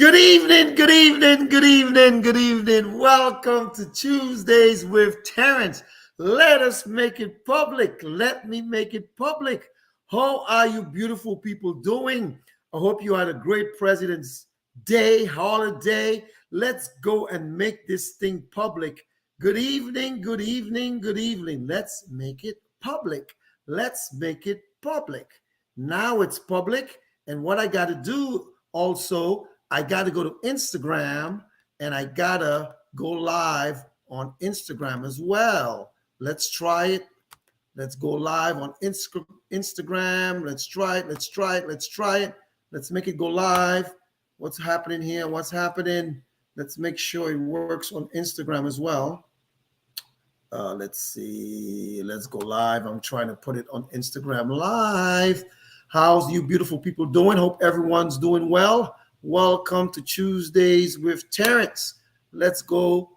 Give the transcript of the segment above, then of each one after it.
Good evening, good evening, good evening, good evening. Welcome to Tuesdays with Terrence. Let us make it public. Let me make it public. How are you beautiful people doing? I hope you had a great President's Day, holiday. Let's go and make this thing public. Good evening, good evening, good evening. Let's make it public. Let's make it public. Now it's public. And what I got to do also, I got to go to Instagram and I got to go live on Instagram as well. Let's try it. Let's go live on Instagram. Let's try it. Let's try it. Let's try it. Let's make it go live. What's happening here? What's happening? Let's make sure it works on Instagram as well. Let's see. Let's go live. I'm trying to put it on Instagram live. How's you beautiful people doing? Hope everyone's doing well. Welcome to Tuesdays with Terrence. Let's go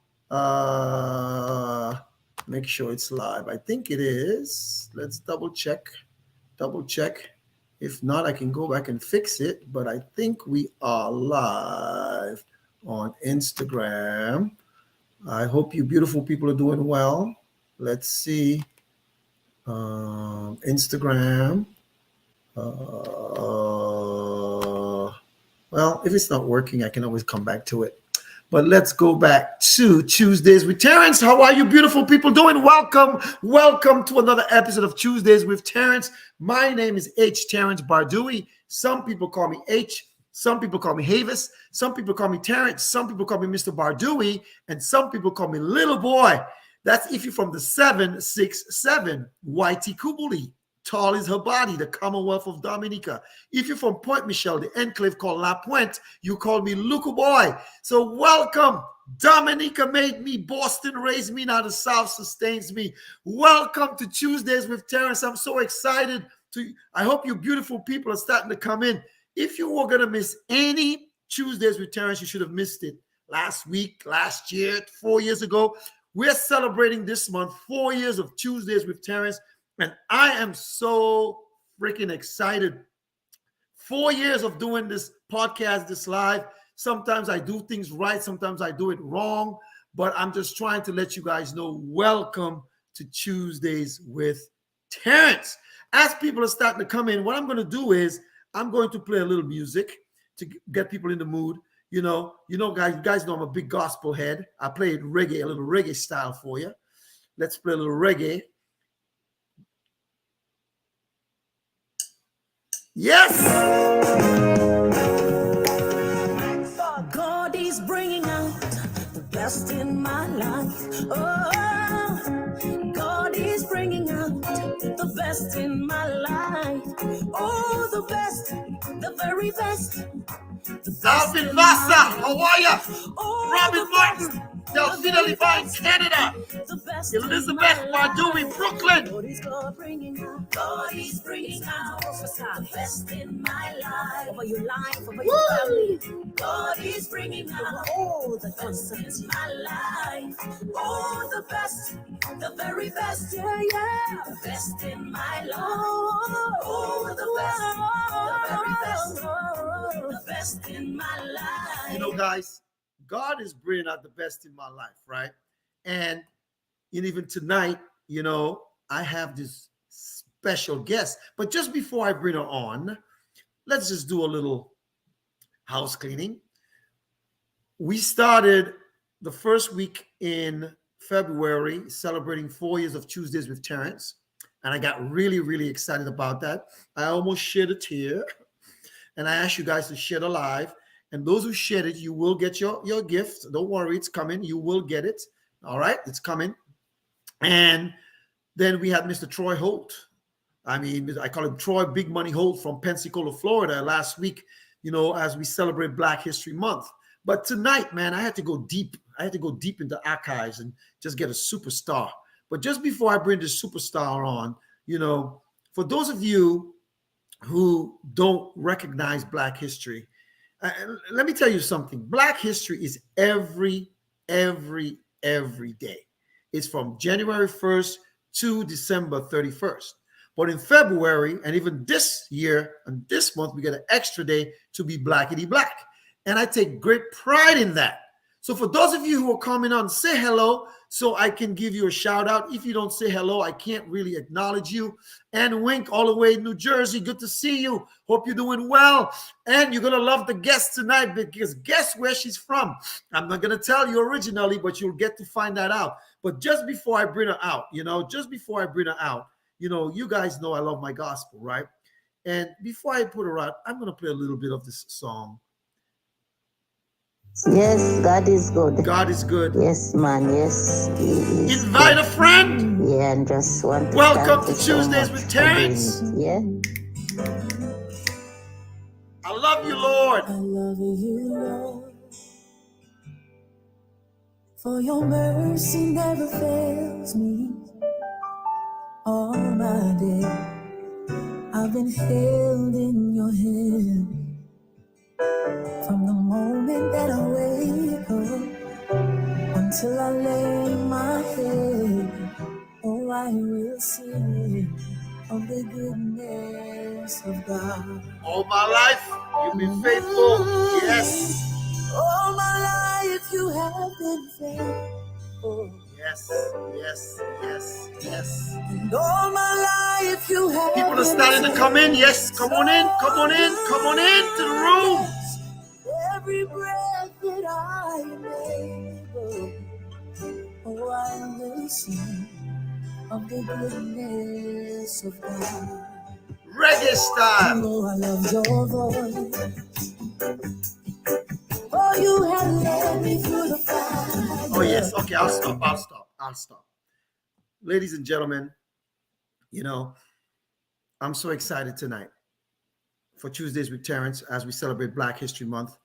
make sure it's live. I think it is. Let's double check. If not, I can go back and fix it. But I think we are live on Instagram. I hope you beautiful people are doing well. Let's see. Instagram. Well, if it's not working, I can always come back to it. But let's go back to Tuesdays with Terrence. How are you beautiful people doing? Welcome to another episode of Tuesdays with Terrence. My name is H. Terrence Bardoui. Some people call me H. Some people call me Havis. Some people call me Terrence. Some people call me Mr. Bardoui. And some people call me Little Boy. That's if you're from the 767 YT Kubuli. Tall is her body, the Commonwealth of Dominica. If you're from Point Michel, the enclave called La Pointe, you call me Luca Boy. So welcome. Dominica made me. Boston raised me. Now the South sustains me. Welcome to Tuesdays with Terrence. I'm so excited. I hope you beautiful people are starting to come in. If you were going to miss any Tuesdays with Terrence, you should have missed it last week, last year, 4 years ago. We're celebrating this month 4 years of Tuesdays with Terrence. And I am so freaking excited. 4 years of doing this podcast, this live. Sometimes I do things right. Sometimes I do it wrong. But I'm just trying to let you guys know, welcome to Tuesdays with Terrence. As people are starting to come in, what I'm going to do is I'm going to play a little music to get people in the mood. You know, guys, you guys know I'm a big gospel head. I played reggae, a little reggae style for you. Let's play a little reggae. Yes! God is bringing out the best in my life. Oh, God is bringing out the best in my life. Oh, the best, the very best. Alvin Vasa, how are ya? Robin Martin, Delphina Levine, Canada. Elizabeth Bardoui, Brooklyn. God is bringing out the best in my life. Over your life, over your family. God is bringing out all the best in my life. Oh, the best, the very best. Yeah, yeah. The best in my life. Oh, the best, the very best. The best in my life. You know, guys, God is bringing out the best in my life, right? And even tonight, I have this special guest. But just before I bring her on, let's just do a little house cleaning. We started the first week in February celebrating 4 years of Tuesdays with Terrence. And I got really, really excited about that. I almost shed a tear. And I asked you guys to share the live. And those who shared it, you will get your gift. Don't worry, it's coming. You will get it. All right, it's coming. And then we had Mr. Troy Holt. I mean, I call him Troy Big Money Holt from Pensacola, Florida, last week, as we celebrate Black History Month. But tonight, man, I had to go deep. I had to go deep into archives and just get a superstar. But just before I bring the superstar on, for those of you who don't recognize Black history, let me tell you something. Black history is every day. It's from January 1st to December 31st. But in February, and even this year and this month, we get an extra day to be Blackity Black. And I take great pride in that. So for those of you who are coming on, say hello so I can give you a shout out. If you don't say hello, I can't really acknowledge you. And Wink, all the way in New Jersey, good to see you. Hope you're doing well. And you're going to love the guest tonight because guess where she's from? I'm not going to tell you originally, but you'll get to find that out. But just before I bring her out, you guys know I love my gospel, right? And before I put her out, I'm going to play a little bit of this song. Yes, God is good. God is good. Yes, man. Yes, He is Invite good. a friend. Yeah, and just want to Welcome thank to you so Tuesdays much with for Terrence. doing it. Yeah. I love you, Lord. I love you, Lord, for your mercy never fails me. All my day I've been held in your hand from the moment that I wake up until I lay my head. Oh, I will sing of the goodness of God. All my life, you've been faithful. Yes. All my life you have been faithful. Yes, yes, yes, yes. And all my life you have People are starting to come in. Yes, come on in, come on in, come on in to the room. Every breath that I am able, oh, I will sing of the goodness of God. Reggae You style. know I love your voice. Oh, you have led me through the fire. Oh, yes. Okay, I'll stop. Ladies and gentlemen, I'm so excited tonight for Tuesdays with Terrence as we celebrate Black History Month.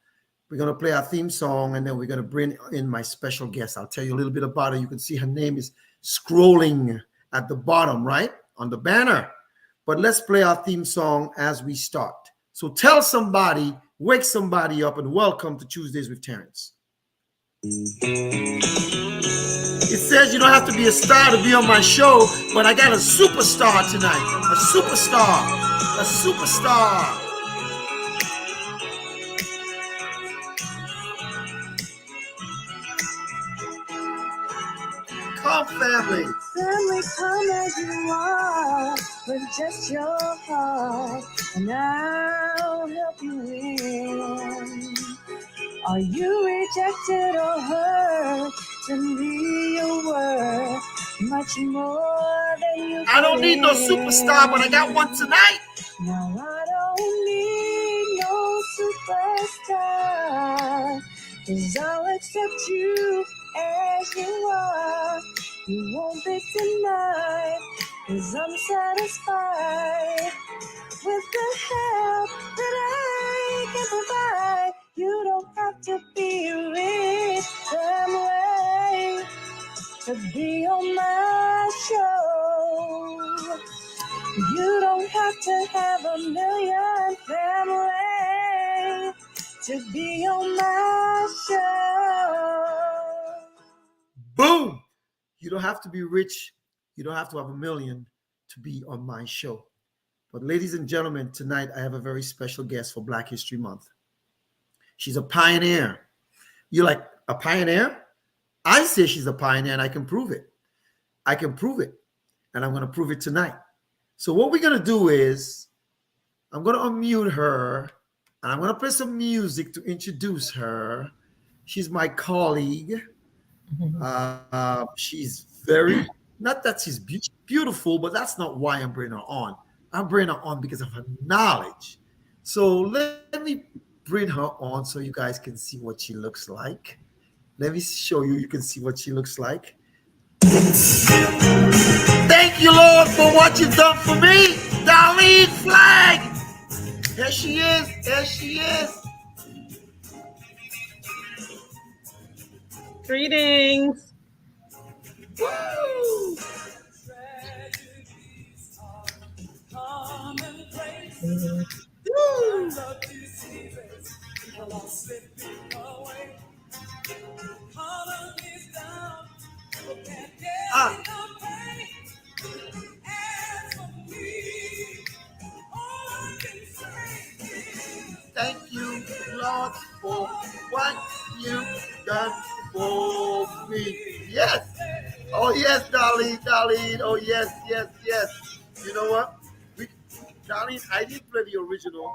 We're going to play our theme song, and then we're going to bring in my special guest. I'll tell you a little bit about her. You can see her name is scrolling at the bottom, right, on the banner. But let's play our theme song as we start. So tell somebody, wake somebody up, and welcome to Tuesdays with Terrence. It says you don't have to be a star to be on my show, but I got a superstar tonight. A superstar. A superstar. Come, family. Family, come as you are, with just your heart, and I'll help you win. Are you rejected or hurt? To me, your word much more than you. I don't need no superstar, but I got one tonight. Now I don't need no superstar, 'cause I'll accept you as you are. You won't be denied, 'cause I'm satisfied with the help that I can provide. You don't have to be rich family to be on my show. You don't have to have a million family to be on my show. Boom. You don't have to be rich. You don't have to have a million to be on my show. But ladies and gentlemen, tonight I have a very special guest for Black History Month. She's a pioneer. You're like, a pioneer? I say she's a pioneer, and I can prove it. I can prove it. And I'm going to prove it tonight. So what we're going to do is I'm going to unmute her, and I'm going to play some music to introduce her. She's my colleague. She's very, not that she's beautiful, but that's not why I'm bringing her on. I'm bringing her on because of her knowledge. So let me bring her on so you guys can see what she looks like. Let me show you. You can see what she looks like. Thank you, Lord, for what you've done for me. Darlene, Flagg. There she is. There she is. Greetings. Woo! Thank you, Lord, for what you done for me. Yes. Oh yes, Darlene, Darlene. Oh yes, yes, yes. You know what? We, Darlene, I didn't play the original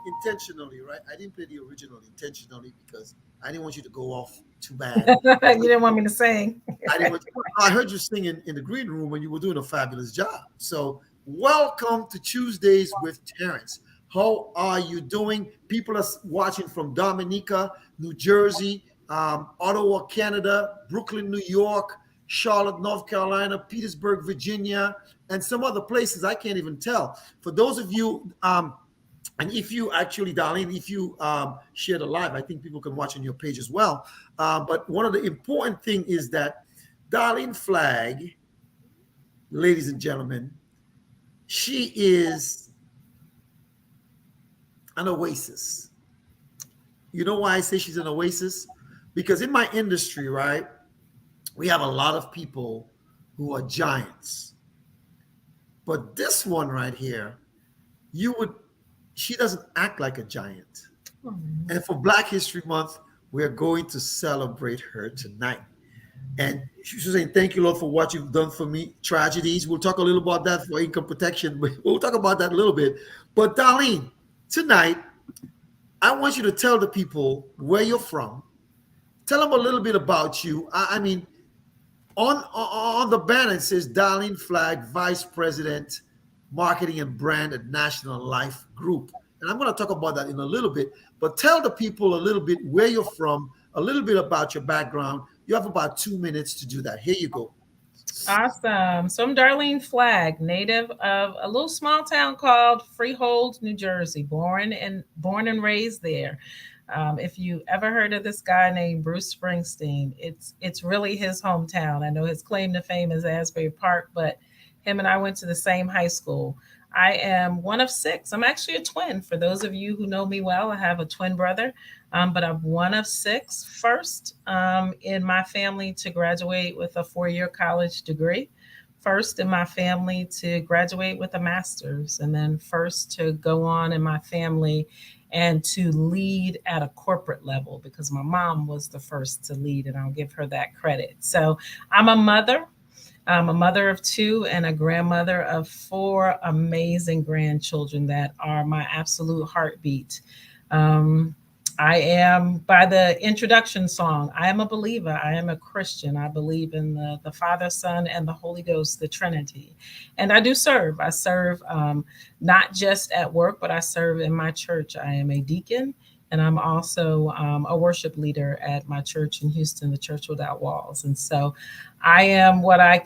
intentionally, right? I didn't play the original intentionally because I didn't want you to go off too bad. You didn't want me to sing. I didn't want you, I heard you singing in the green room when you were doing a fabulous job. So welcome to Tuesdays with Terrence. How are you doing? People are watching from Dominica, New Jersey, Ottawa, Canada, Brooklyn, New York, Charlotte, North Carolina, Petersburg, Virginia, and some other places I can't even tell. For those of you, and if you actually, Darlene, if you share the live, I think people can watch on your page as well. But one of the important thing is that Darlene Flagg, ladies and gentlemen, she is an oasis. You know why I say she's an oasis? Because in my industry, right, we have a lot of people who are giants. But this one right here, she doesn't act like a giant. And for Black History Month, we are going to celebrate her tonight. And she's saying, thank you, Lord, for what you've done for me. Tragedies. We'll talk a little about that for income protection. We'll talk about that a little bit. But Darlene, tonight, I want you to tell the people where you're from. Tell them a little bit about you. I mean, on the banner, it says Darlene Flagg, Vice President, Marketing and Brand at National Life Group. And I'm going to talk about that in a little bit. But tell the people a little bit where you're from, a little bit about your background. You have about 2 minutes to do that. Here you go. Awesome. So I'm Darlene Flagg, native of a little small town called Freehold, New Jersey, born and raised there. If you ever heard of this guy named Bruce Springsteen, it's really his hometown. I know his claim to fame is Asbury Park, but him and I went to the same high school. I am one of six. I'm actually a twin. For those of you who know me well, I have a twin brother, but I'm one of six, first in my family to graduate with a 4-year college degree, first in my family to graduate with a master's, and then first to go on in my family and to lead at a corporate level because my mom was the first to lead, and I'll give her that credit. So I'm a mother. I'm a mother of 2 and a grandmother of 4 amazing grandchildren that are my absolute heartbeat. I am, by the introduction song, I am a believer. I am a Christian. I believe in the Father, Son, and the Holy Ghost, the Trinity. And I do serve. I serve not just at work, but I serve in my church. I am a deacon. And I'm also a worship leader at my church in Houston, the Church Without Walls. And so I am what I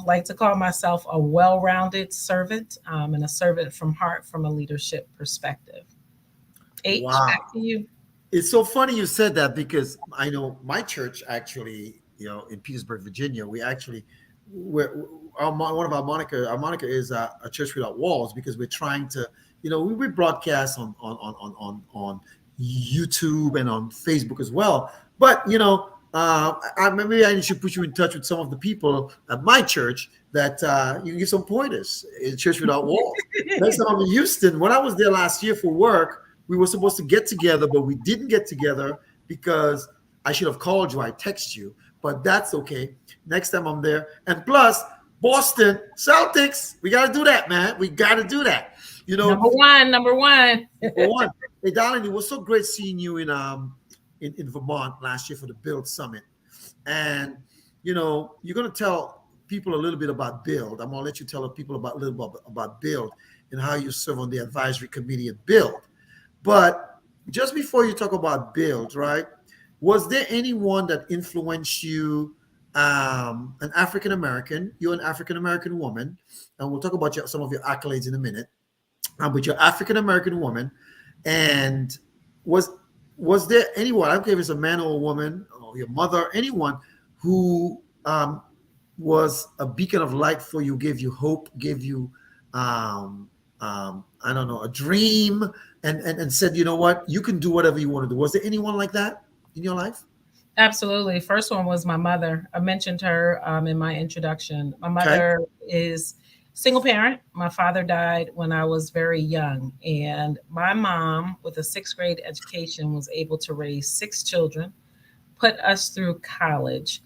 like to call myself a well-rounded servant and a servant from heart from a leadership perspective. H, wow. Back to you. It's so funny you said that because I know my church actually, in Petersburg, Virginia, one of our moniker is a Church Without Walls because we're trying to, we broadcast on YouTube and on Facebook as well. But, maybe I should put you in touch with some of the people at my church that you can give some pointers in Church Without Walls. Next time I'm in Houston, when I was there last year for work, we were supposed to get together, but we didn't get together because I should have called you. I text you, but that's okay. Next time I'm there. And plus, Boston Celtics, we got to do that, man. We got to do that. Number one. Number one. Hey, Darlene, it was so great seeing you in Vermont last year for the Build Summit. And, you're going to tell people a little bit about Build. I'm going to let you tell people a little bit about Build and how you serve on the advisory committee at Build. But just before you talk about Build, right, was there anyone that influenced you, an African-American? You're an African-American woman, and we'll talk about some of your accolades in a minute. But you're African-American woman, and was there anyone, I don't care if it's a man or a woman, or your mother, anyone who was a beacon of light for you, gave you hope, gave you, I don't know, a dream, and said, you know what, you can do whatever you want to do. Was there anyone like that in your life? Absolutely. First one was my mother. I mentioned her in my introduction. My mother is Single parent. My father died when I was very young, and my mom, with a sixth grade education, was able to raise six children, put us through college.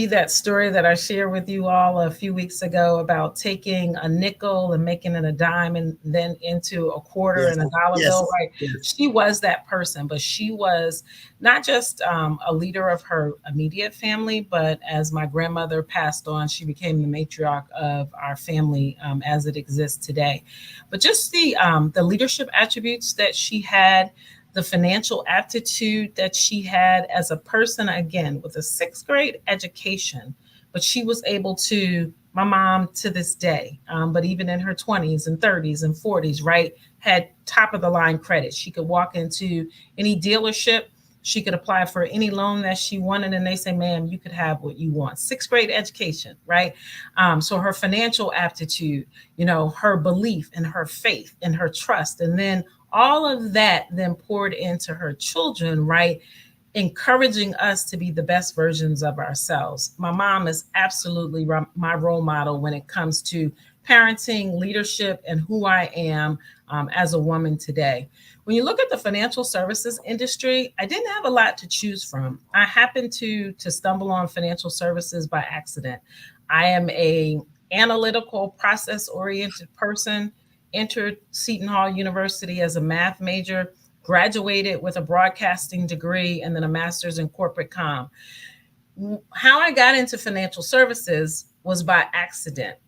That story that I shared with you all a few weeks ago about taking a nickel and making it a dime and then into a quarter Yes, and a dollar bill, yes, right? yes. She was that person, but she was not just a leader of her immediate family, but as my grandmother passed on, she became the matriarch of our family as it exists today. But just the leadership attributes that she had, the financial aptitude that she had as a person, again, with a sixth grade education, but she was able to, my mom to this day, but even in her 20s and 30s and 40s, right, had top of the line credit. She could walk into any dealership. She could apply for any loan that she wanted, and they say, ma'am, you could have what you want. Sixth grade education, right? So her financial aptitude, her belief and her faith and her trust, and then all of that then poured into her children, right? Encouraging us to be the best versions of ourselves. My mom is absolutely my role model when it comes to parenting, leadership, and who I am as a woman today. When you look at the financial services industry, I didn't have a lot to choose from. I happened to stumble on financial services by accident. I am a analytical, process oriented person. Entered Seton Hall University as a math major, graduated with a broadcasting degree and then a master's in corporate comm. How I got into financial services was by accident.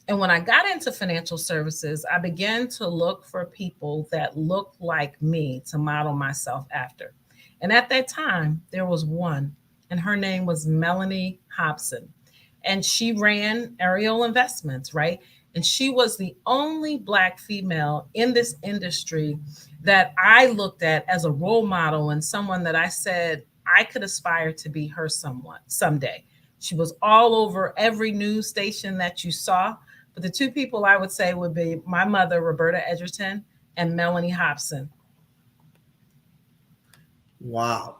And when I got into financial services, I began to look for people that looked like me to model myself after. And at that time, there was one, and her name was Melanie Hobson. And she ran Ariel Investments, right? And she was the only Black female in this industry that I looked at as a role model and someone that I said I could aspire to be her someone someday. She was all over every news station that you saw. But the two people I would say would be my mother, Roberta Edgerton, and Melanie Hobson. Wow.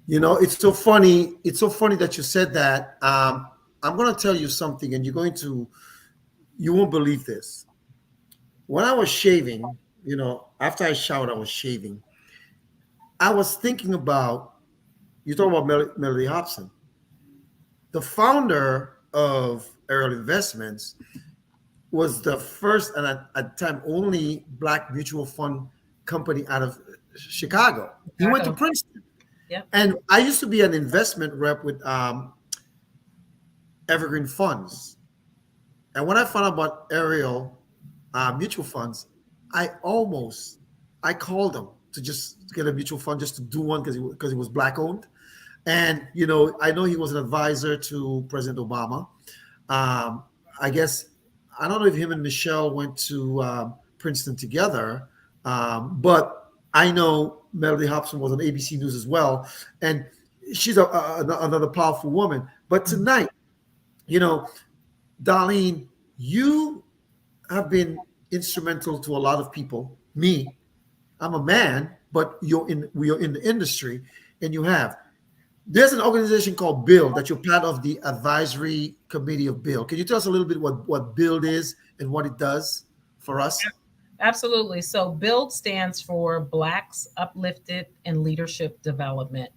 It's so funny. It's so funny that you said that. I'm going to tell you something, and you won't believe this. When I was shaving, after I showered, I was shaving. I was thinking about, you talk about Melody Hobson, the founder of Ariel Investments, was the first and at the time only Black mutual fund company out of Chicago. He went to Princeton. Yep. And I used to be an investment rep with Evergreen Funds. And when I found out about Ariel mutual funds, I called him to just get a mutual fund, just to do one because he was Black owned. And, I know he was an advisor to President Obama. I guess, I don't know if him and Michelle went to Princeton together, but I know Melody Hobson was on ABC News as well. And she's another powerful woman. But tonight, Darlene, you have been instrumental to a lot of people. Me, I'm a man, but we are in the industry, and you have. There's an organization called Build that you're part of the advisory committee of Build. Can you tell us a little bit what Build is and what it does for us? Absolutely. So BUILD stands for Blacks Uplifted in Leadership Development.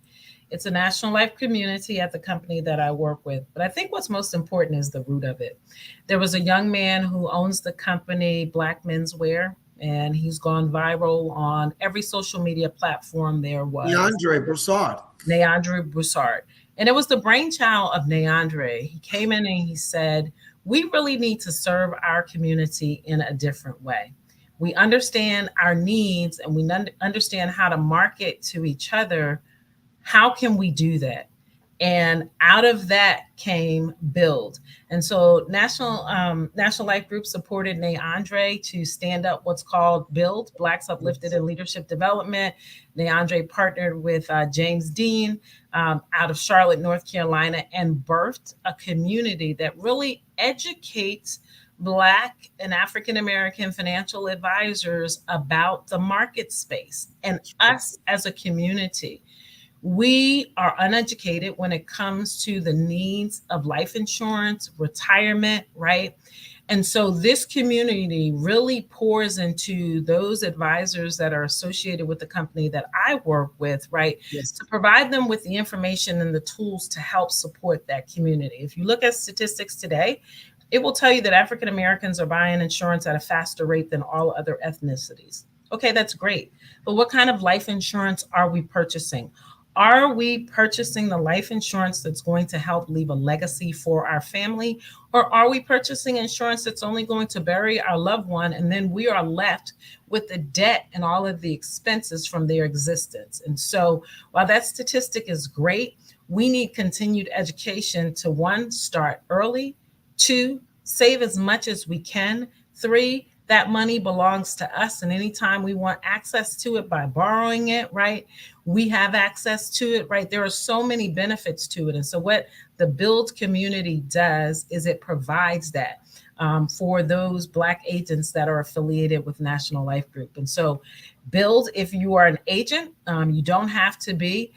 It's a national life community at the company that I work with. But I think what's most important is the root of it. There was a young man who owns the company Black Menswear, and he's gone viral on every social media platform there was. Neandre Broussard. Neandre Broussard. And it was the brainchild of Neandre. He came in and he said, we really need to serve our community in a different way. We understand our needs and we understand how to market to each other. How can we do that? And out of that came Build. And so National Life Group supported Neandre to stand up what's called Build, Blacks Uplifted in Leadership Development. Neandre partnered with James Dean out of Charlotte, North Carolina, and birthed a community that really educates Black and African-American financial advisors about the market space and us as a community. We are uneducated when it comes to the needs of life insurance, retirement, right? And so this community really pours into those advisors that are associated with the company that I work with, right? Yes. To provide them with the information and the tools to help support that community. If you look at statistics today, it will tell you that African Americans are buying insurance at a faster rate than all other ethnicities. Okay, that's great. But what kind of life insurance are we purchasing? Are we purchasing the life insurance that's going to help leave a legacy for our family? Or are we purchasing insurance that's only going to bury our loved one and then we are left with the debt and all of the expenses from their existence? And so while that statistic is great, we need continued education to, one, start early, two, save as much as we can, three, that money belongs to us. And anytime we want access to it by borrowing it, right, we have access to it, right? There are so many benefits to it. And so what the Build community does is it provides that for those Black agents that are affiliated with National Life Group. And so Build, if you are an agent, you don't have to be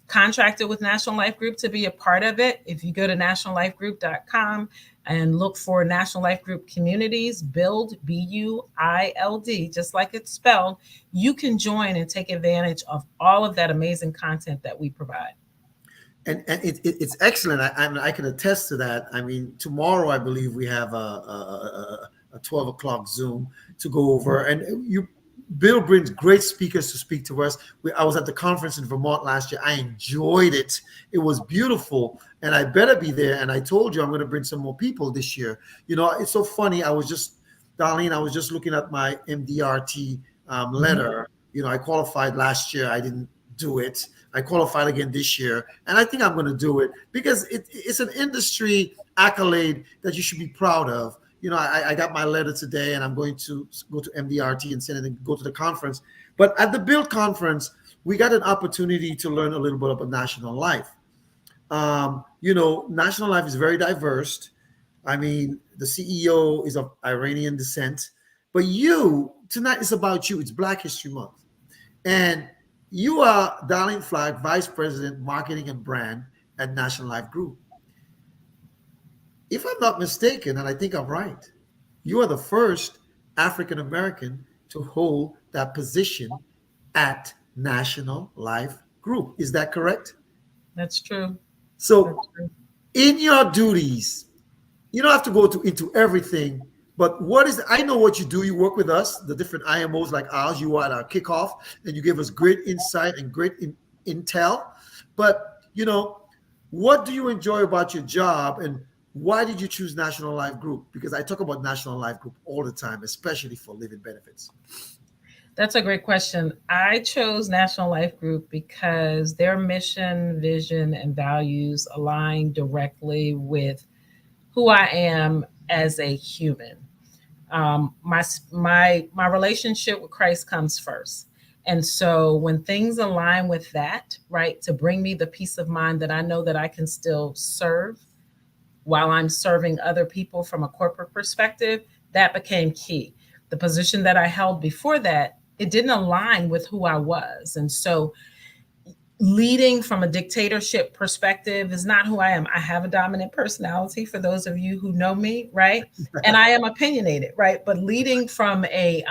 contracted with National Life Group to be a part of it. If you go to nationallifegroup.com and look for National Life Group Communities, Build, B-U-I-L-D, just like it's spelled, you can join and take advantage of all of that amazing content that we provide. And it's excellent. I can attest to that. I mean, tomorrow, I believe we have a 12 o'clock Zoom to go over. And Bill brings great speakers to speak to us. I was at the conference in Vermont last year. I enjoyed it. It was beautiful. And I better be there. And I told you I'm going to bring some more people this year. You know, it's so funny. Darlene, I was just looking at my MDRT letter. You know, I qualified last year. I didn't do it. I qualified again this year. And I think I'm going to do it because it's an industry accolade that you should be proud of. You know, I got my letter today and I'm going to go to MDRT and send it and go to the conference. But at the Build conference, we got an opportunity to learn a little bit about National Life. You know, National Life is very diverse. I mean, the CEO is of Iranian descent. But tonight is about you. It's Black History Month. And you are Darlene Flagg, Vice President, Marketing and Brand at National Life Group. If I'm not mistaken, and I think I'm right, you are the first African American to hold that position at National Life Group. Is that correct? That's true. So in your duties, you don't have to go into everything, but I know what you do. You work with us, the different IMOs like ours. You are at our kickoff and you give us great insight and great intel. But, you know, what do you enjoy about your job and why did you choose National Life Group? Because I talk about National Life Group all the time, especially for living benefits. That's a great question. I chose National Life Group because their mission, vision, and values align directly with who I am as a human. My relationship with Christ comes first. And so when things align with that, right, to bring me the peace of mind that I know that I can still serve while I'm serving other people from a corporate perspective, that became key. The position that I held before that, it didn't align with who I was. And so leading from a dictatorship perspective is not who I am. I have a dominant personality for those of you who know me, right? And I am opinionated, right? But leading from a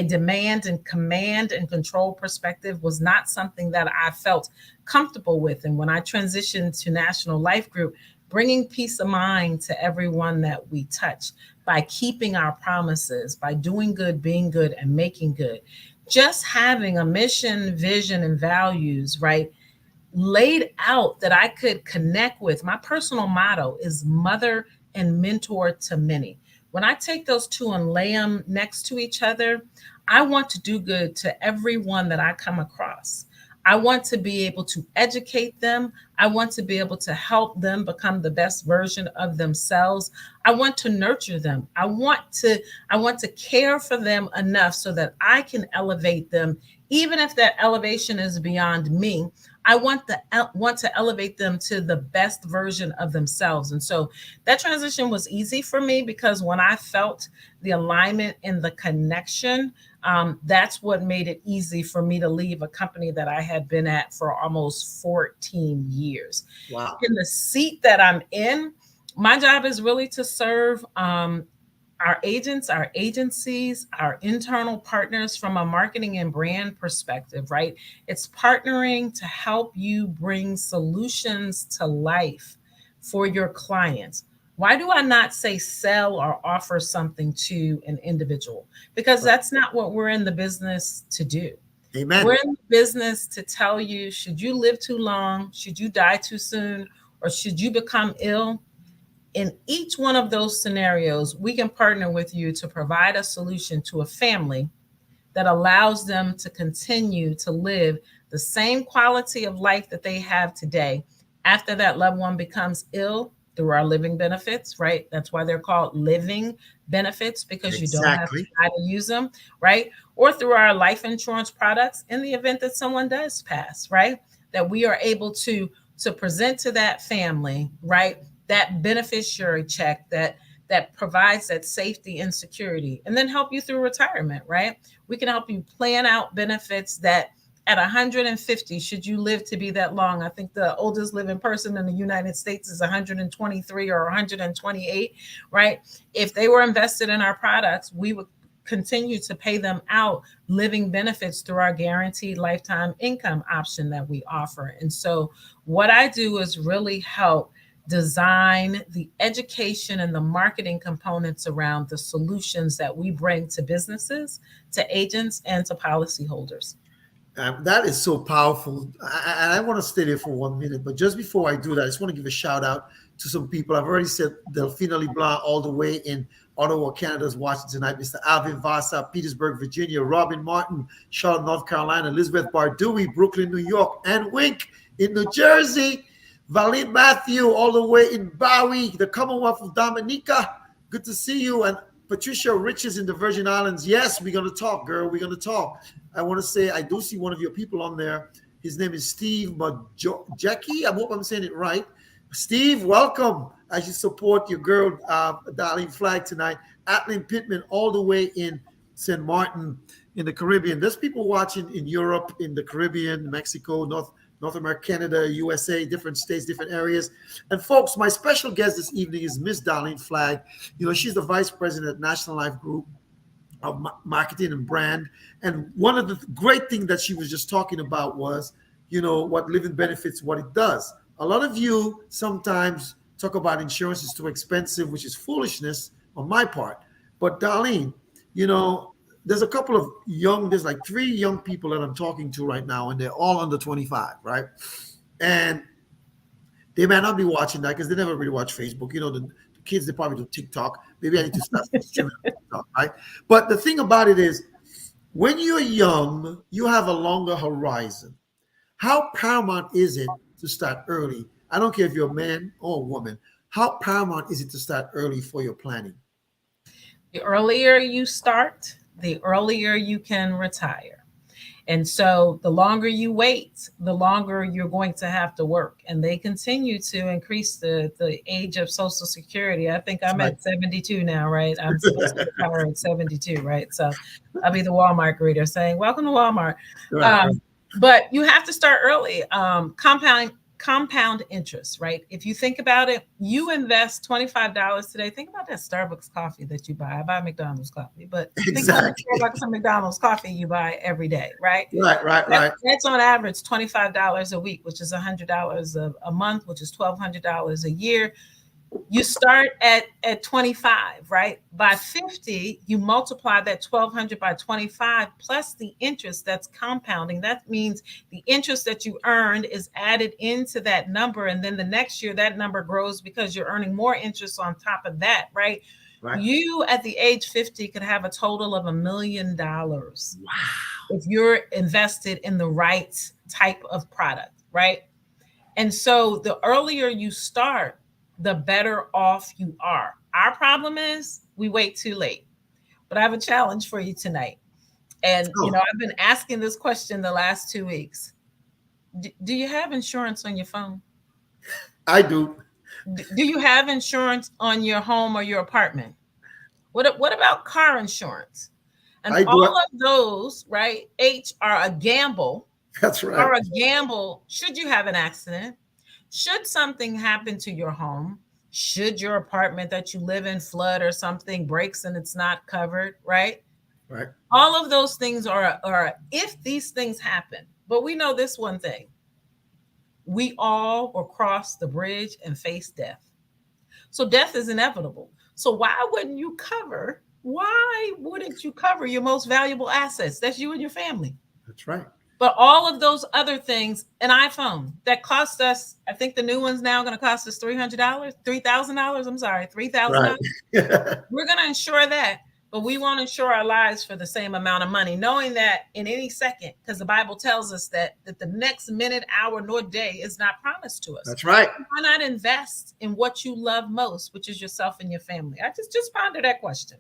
demand and command and control perspective was not something that I felt comfortable with. And when I transitioned to National Life Group, bringing peace of mind to everyone that we touch by keeping our promises, by doing good, being good, and making good. Just having a mission, vision, and values, right, laid out that I could connect with. My personal motto is mother and mentor to many. When I take those two and lay them next to each other, I want to do good to everyone that I come across. I want to be able to educate them. I want to be able to help them become the best version of themselves. I want to nurture them. I want to care for them enough so that I can elevate them, even if that elevation is beyond me. I want to elevate them to the best version of themselves. And so that transition was easy for me because when I felt the alignment and the connection, that's what made it easy for me to leave a company that I had been at for almost 14 years. Wow. In the seat that I'm in, My job is really to serve our agents, our agencies, our internal partners from a marketing and brand perspective, right? It's partnering to help you bring solutions to life for your clients. Why do I not say sell or offer something to an individual? Because that's not what we're in the business to do. We're Amen. in the business to tell you, should you live too long? Should you die too soon? Or should you become ill? In each one of those scenarios, we can partner with you to provide a solution to a family that allows them to continue to live the same quality of life that they have today after that loved one becomes ill through our living benefits, right? That's why they're called living benefits, because you don't have to Exactly. try to use them, right? Or through our life insurance products in the event that someone does pass, right? That we are able to present to that family, right? That beneficiary check that provides that safety and security, and then help you through retirement, right? We can help you plan out benefits that at 150, should you live to be that long. I think the oldest living person in the United States is 123 or 128, right? If they were invested in our products, we would continue to pay them out living benefits through our guaranteed lifetime income option that we offer. And so what I do is really help design the education and the marketing components around the solutions that we bring to businesses, to agents, and to policyholders. That is so powerful. I want to stay there for 1 minute, but just before I do that, I just want to give a shout out to some people. I've already said Delphina LeBlanc, all the way in Ottawa, Canada, is watching tonight. Mr. Alvin Vasa, Petersburg, Virginia. Robin Martin, Charlotte, North Carolina. Elizabeth Bardui, Brooklyn, New York. And Wink in New Jersey. Valine Matthew, all the way in Bowie, the Commonwealth of Dominica. Good to see you. And Patricia Riches in the Virgin Islands. Yes, we're going to talk, girl. We're going to talk. I want to say I do see one of your people on there. His name is Steve Majecki. I hope I'm saying it right. Steve, welcome. As you support your girl, Darlene Flagg tonight. Atlin Pittman, all the way in St. Martin in the Caribbean. There's people watching in Europe, in the Caribbean, Mexico, North America, Canada, USA, different states, different areas. And folks, my special guest this evening is Miss Darlene Flagg. You know, she's the vice president at National Life Group of marketing and brand. And one of the great things that she was just talking about was, you know, what living benefits, what it does. A lot of you sometimes talk about insurance is too expensive, which is foolishness on my part. But Darlene, you know, there's like 3 young people that I'm talking to right now, and they're all under 25, right? And they might not be watching that because they never really watch Facebook. You know, the kids, they probably do TikTok. Maybe I need to start streaming on TikTok, right? But the thing about it is, when you're young, you have a longer horizon. How paramount is it to start early? I don't care if you're a man or a woman. How paramount is it to start early for your planning? The earlier you start, the earlier you can retire. And so the longer you wait, the longer you're going to have to work. And they continue to increase the age of Social Security. I think I'm Right. at 72 now, right? I'm supposed to retire at 72, right? So I'll be the Walmart greeter saying, welcome to Walmart. Right, right. Um, but you have to start early. Compound interest, right? If you think about it, you invest $25 today. Think about that Starbucks coffee that you buy. I buy McDonald's coffee, but think about the Exactly. Starbucks and McDonald's coffee you buy every day, right? Right, right, That's, right. that's on average $25 a week, which is $100 a month, which is $1,200 a year. You start at 25, right? By 50, you multiply that 1,200 by 25 plus the interest that's compounding. That means the interest that you earned is added into that number. And then the next year, that number grows because you're earning more interest on top of that, right? Right. You at the age 50 could have a total of $1 million Wow. if you're invested in the right type of product, right? And so the earlier you start, the better off you are. Our problem is we wait too late. But I have a challenge for you tonight. And, Oh, I've been asking this question the last 2 weeks. Do you have insurance on your phone? I do. Do you have insurance on your home or your apartment? What about car insurance? And I do. all of those, right? Are a gamble. That's right. Are a gamble should you have an accident. Should something happen to your home, Should your apartment that you live in flood or something breaks and it's not covered, right? Right. All of those things are if these things happen. But we know this one thing: we all will cross the bridge and face death. So death is inevitable. So why wouldn't you cover? Why wouldn't you cover your most valuable assets? That's you and your family. That's right. But all of those other things, an iPhone that cost us, I think the new one's now going to cost us $300, $3,000. I'm sorry, $3,000. Right. We're going to insure that, but we won't insure our lives for the same amount of money, knowing that in any second, because the Bible tells us that the next minute, hour, nor day is not promised to us. That's right. Why not invest in what you love most, which is yourself and your family? I just ponder that question.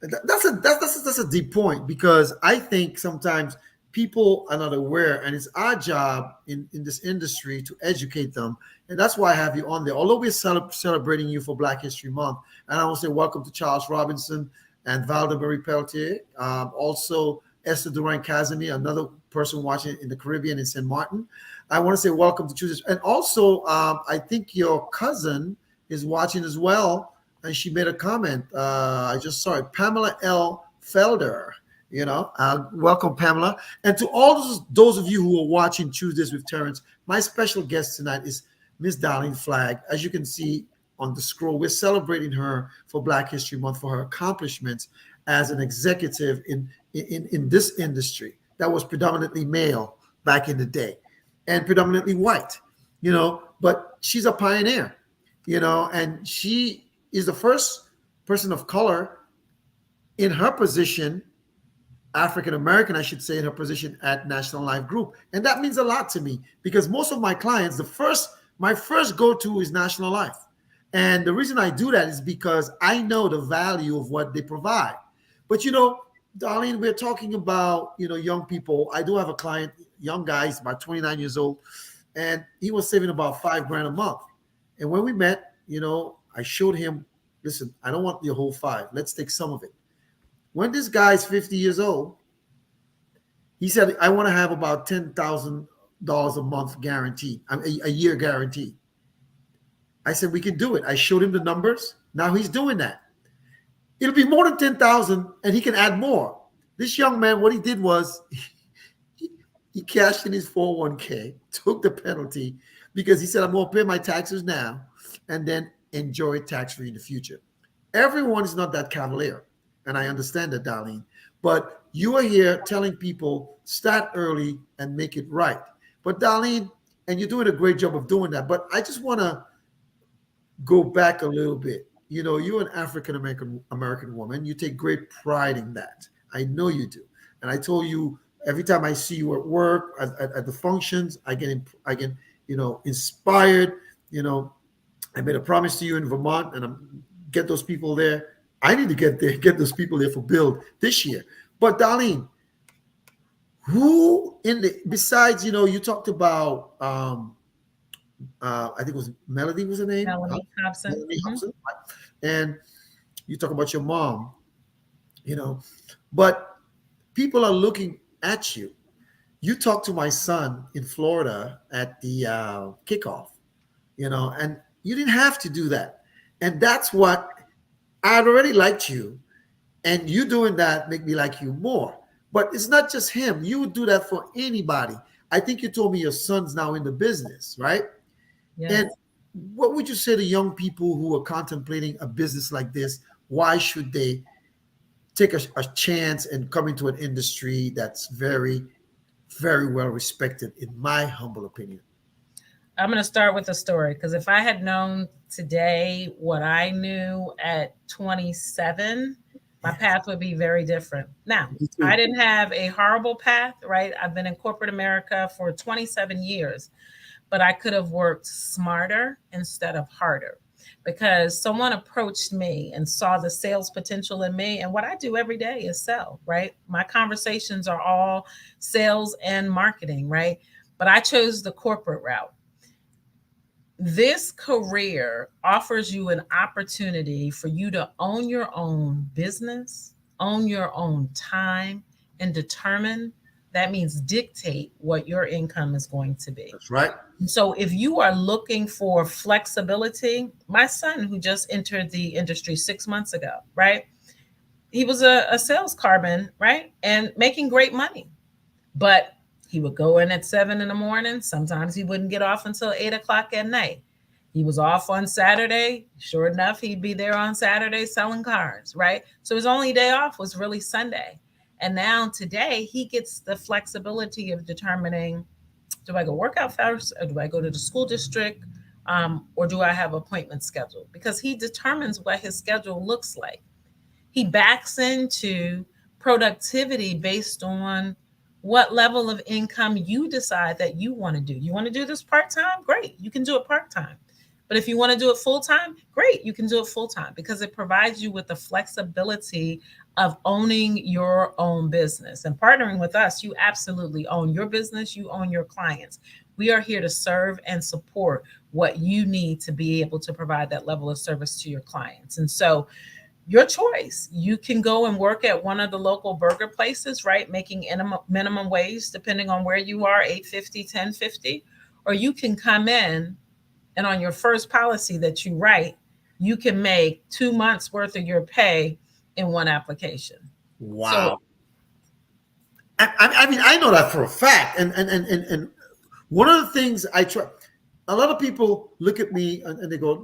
That's a deep point, because I think sometimes people are not aware, and it's our job in this industry to educate them. And that's why I have you on there. Although we're celebrating you for Black History Month, and I want to say welcome to Charles Robinson and Valdemarie Pelletier, also Esther Duran Casimir, another person watching in the Caribbean in St. Martin. I want to say welcome to Tuesdays. And also, I think your cousin is watching as well, and she made a comment. I just saw it, Pamela L. Felder. Welcome, Pamela. And to all those of you who are watching Tuesdays with Terrence, my special guest tonight is Miss Darlene Flagg. As you can see on the scroll, we're celebrating her for Black History Month for her accomplishments as an executive in this industry that was predominantly male back in the day and predominantly white, but she's a pioneer, and she is the first person of color in her position, African American, I should say, in her position at National Life Group. And that means a lot to me, because most of my clients, my first go-to is National Life. And the reason I do that is because I know the value of what they provide. But, Darlene, we're talking about, young people. I do have a client, young guy, he's about 29 years old, and he was saving about $5,000 a month. And when we met, I showed him, listen, I don't want your whole five. Let's take some of it. When this guy's 50 years old, he said, I want to have about $10,000 a month guaranteed, a year guaranteed. I said, we can do it. I showed him the numbers. Now he's doing that. It'll be more than 10,000, and he can add more. This young man, what he did was he cashed in his 401k, took the penalty, because he said, I'm going to pay my taxes now and then enjoy tax-free in the future. Everyone is not that cavalier. And I understand that, Darlene. But you are here telling people, start early and make it right. But Darlene, and you're doing a great job of doing that. But I just want to go back a little bit. You're an African-American woman. You take great pride in that. I know you do. And I told you, every time I see you at work, at the functions, I get inspired. I made a promise to you in Vermont, and I'm get those people there. I need to get those people there for build this year. But Darlene, who besides, you talked about, I think it was Melody was her name? Melanie Hobson. Melanie Hobson. And you talk about your mom, but people are looking at you. You talked to my son in Florida at the kickoff, and you didn't have to do that. And that's what I'd already liked you, and you doing that make me like you more. But it's not just him. You would do that for anybody. I think you told me your son's now in the business, right? Yes. And what would you say to young people who are contemplating a business like this? Why should they take a chance and come into an industry that's very, very well respected, in my humble opinion? I'm going to start with a story, because if I had known today what I knew at 27, my path would be very different. Now, I didn't have a horrible path, right? I've been in corporate America for 27 years, but I could have worked smarter instead of harder, because someone approached me and saw the sales potential in me. And what I do every day is sell, right? My conversations are all sales and marketing, right? But I chose the corporate route. This career offers you an opportunity for you to own your own business, own your own time, and determine That means dictate what your income is going to be. That's right. So if you are looking for flexibility, my son, who just entered the industry 6 months ago, right? He was a sales carbon, right? And making great money. But he would go in at 7 in the morning. Sometimes he wouldn't get off until 8 o'clock at night. He was off on Saturday. Sure enough, he'd be there on Saturday selling cars, right? So his only day off was really Sunday. And now today he gets the flexibility of determining, do I go work out first or do I go to the school district? Or do I have appointments scheduled? Because he determines what his schedule looks like. He backs into productivity based on what level of income you decide that you want to do. You want to do this part-time? Great. You can do it part-time. But if you want to do it full-time, great. You can do it full-time because it provides you with the flexibility of owning your own business. And partnering with us, you absolutely own your business. You own your clients. We are here to serve and support what you need to be able to provide that level of service to your clients. And so your choice. You can go and work at one of the local burger places, right? Making minimum wage, depending on where you are, $8.50, $10.50. Or you can come in and on your first policy that you write, you can make 2 months worth of your pay in one application. Wow. So, I mean, I know that for a fact. And one of the things I try, a lot of people look at me and they go,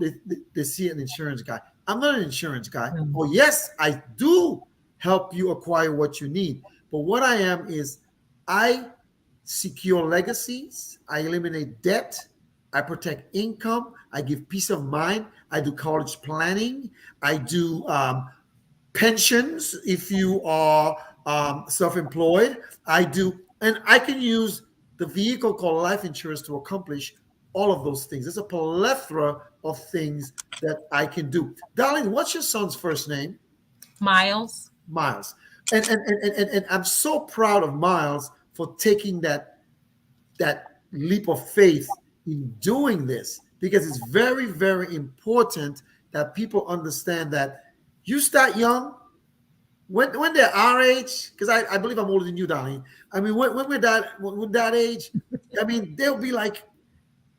they see an insurance guy. I'm not an insurance guy. Oh, yes, I do help you acquire what you need. But what I am is I secure legacies. I eliminate debt. I protect income. I give peace of mind. I do college planning. I do pensions if you are self-employed. I do, and I can use the vehicle called life insurance to accomplish all of those things. There's a plethora of things that I can do. Darlene, what's your son's first name? Miles. Miles. And I'm so proud of Miles for taking that leap of faith in doing this, because it's very, very important that people understand that you start young. When they're our age, because I believe I'm older than you, Darlene. I mean, when we're that age, I mean, they'll be like,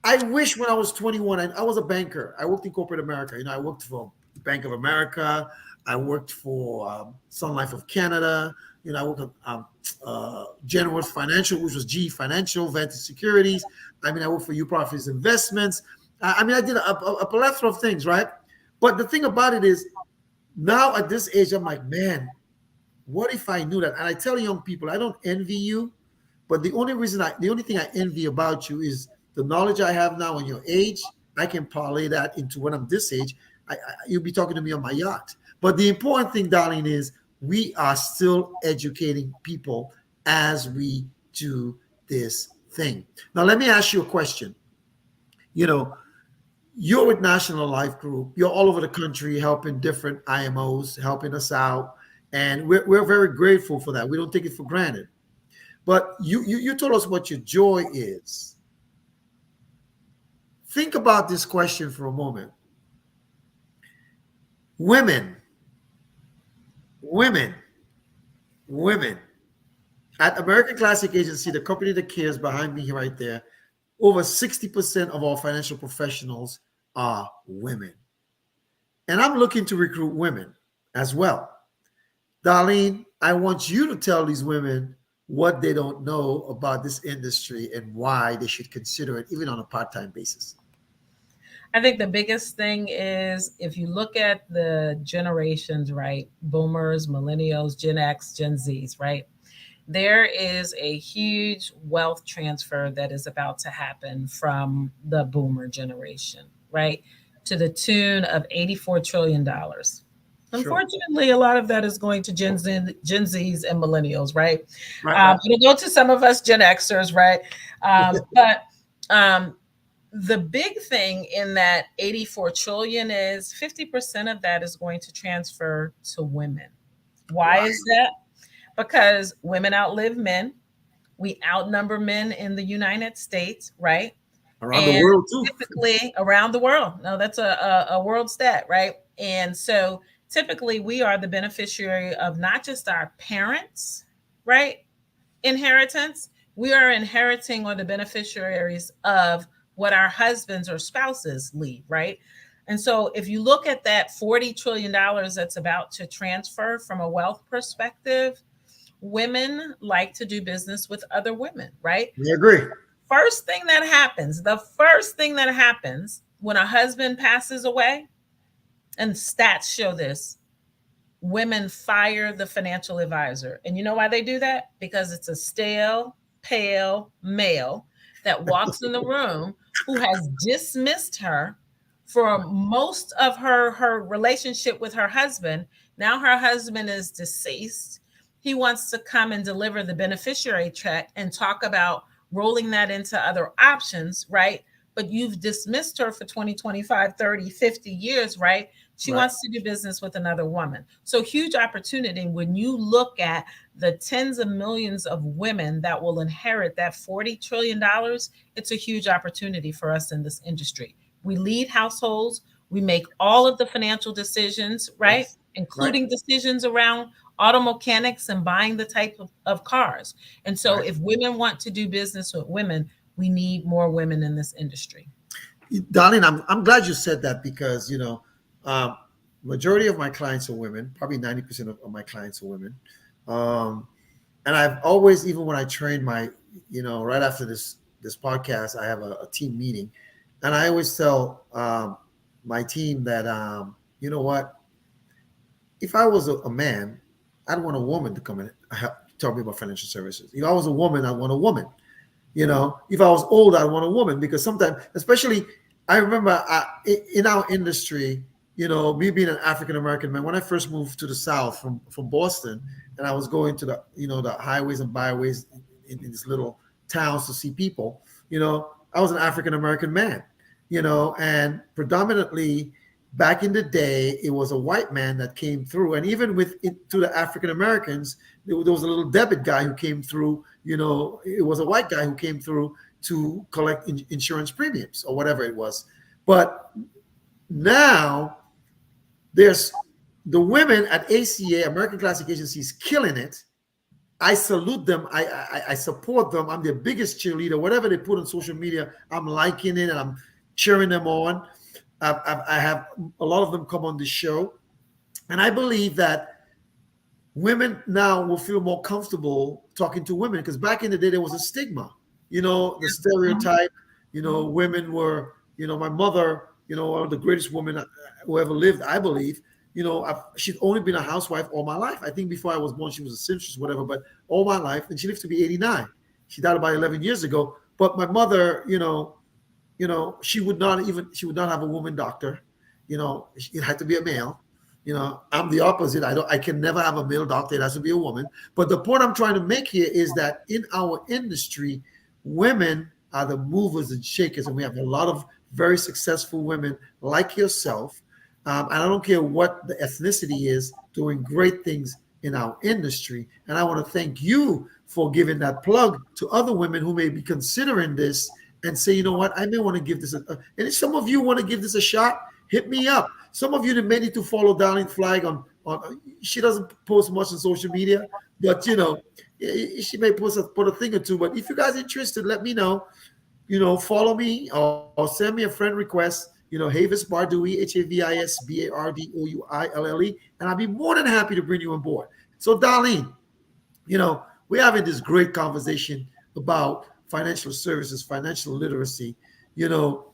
I wish when I was 21, I was a banker. I worked in corporate America. I worked for Bank of America. I worked for Sun Life of Canada. I worked at Genworth Financial, which was GE Financial, Vantage Securities. I mean, I worked for U-Profits Investments. I mean, I did a plethora of things, right? But the thing about it is, now at this age, I'm like, man, what if I knew that? And I tell young people, I don't envy you, but the only thing I envy about you is the knowledge I have now and your age. I can parlay that into when I'm this age. You'll be talking to me on my yacht. But the important thing, Darlene, is we are still educating people as we do this thing. Now, let me ask you a question. You're with National Life Group. You're all over the country helping different IMOs, helping us out. And we're very grateful for that. We don't take it for granted. But you told us what your joy is. Think about this question for a moment. Women. At American Classic Agency, the company that cares behind me right there, over 60% of our financial professionals are women. And I'm looking to recruit women as well. Darlene, I want you to tell these women what they don't know about this industry and why they should consider it, even on a part-time basis. I think the biggest thing is if you look at the generations, right? Boomers, millennials, Gen X, Gen Zs, right? There is a huge wealth transfer that is about to happen from the boomer generation, right? To the tune of $84 trillion. Sure. Unfortunately, a lot of that is going to Gen Zs and millennials, right? It'll go to some of us Gen Xers, right? But the big thing in that 84 trillion is 50% of that is going to transfer to women. Why is that? Because women outlive men. We outnumber men in the United States, right? Around the world, too. Typically, around the world. No, that's a world stat, right? And so typically we are the beneficiary of not just our parents, right? inheritance, we are inheriting or the beneficiaries of what our husbands or spouses leave, right? And so if you look at that $40 trillion that's about to transfer from a wealth perspective, women like to do business with other women, right? I agree. The first thing that happens when a husband passes away, and stats show this, women fire the financial advisor. And you know why they do that? Because it's a stale, pale male that walks in the room who has dismissed her for most of her relationship with her husband. Now her husband is deceased. He wants to come and deliver the beneficiary check and talk about rolling that into other options, right? But you've dismissed her for 20, 25, 30, 50 years, right? She wants to do business with another woman. So huge opportunity when you look at the tens of millions of women that will inherit that $40 trillion. It's a huge opportunity for us in this industry. We lead households. We make all of the financial decisions, right? Yes. Including decisions around auto mechanics and buying the type of cars. And so if women want to do business with women, we need more women in this industry. Darlene, I'm glad you said that because, majority of my clients are women, probably 90% of my clients are women. And I've always, even when I train my, right after this podcast, I have a team meeting. And I always tell my team that, you know what, if I was a man, I'd want a woman to come in and tell me about financial services. If I was a woman, I'd want a woman. If I was old, I'd want a woman because sometimes, especially, I remember in our industry, me being an African-American man, when I first moved to the South from Boston, and I was going to the highways and byways in these little towns to see people, I was an African-American man, and predominantly back in the day, it was a white man that came through. And even to the African-Americans, there was a little debit guy who came through, it was a white guy who came through to collect insurance premiums or whatever it was. But now there's the women at ACA, American Classic Agencies, killing it. I salute them. I support them. I'm their biggest cheerleader. Whatever they put on social media, I'm liking it and I'm cheering them on. I have a lot of them come on the show. And I believe that women now will feel more comfortable talking to women because back in the day, there was a stigma, the stereotype, women were, my mother, one of the greatest women who ever lived, I believe, she's only been a housewife all my life. I think before I was born, she was a seamstress, whatever, but all my life. And she lived to be 89. She died about 11 years ago. But my mother, she would not have a woman doctor. It had to be a male. I'm the opposite. I can never have a male doctor. It has to be a woman. But the point I'm trying to make here is that in our industry, women are the movers and shakers, and we have a lot of very successful women like yourself. And I don't care what the ethnicity is, doing great things in our industry. And I want to thank you for giving that plug to other women who may be considering this and say, you know what, I may want to give this and if some of you want to give this a shot, hit me up. Some of you may need to follow Darlene Flagg on she doesn't post much on social media, but she may put a thing or two. But if you guys are interested, let me know. Follow me or send me a friend request. Havis Bardouille, HAVIS BARDOUILLE, and I'll be more than happy to bring you on board. So, Darlene, we're having this great conversation about financial services, financial literacy. You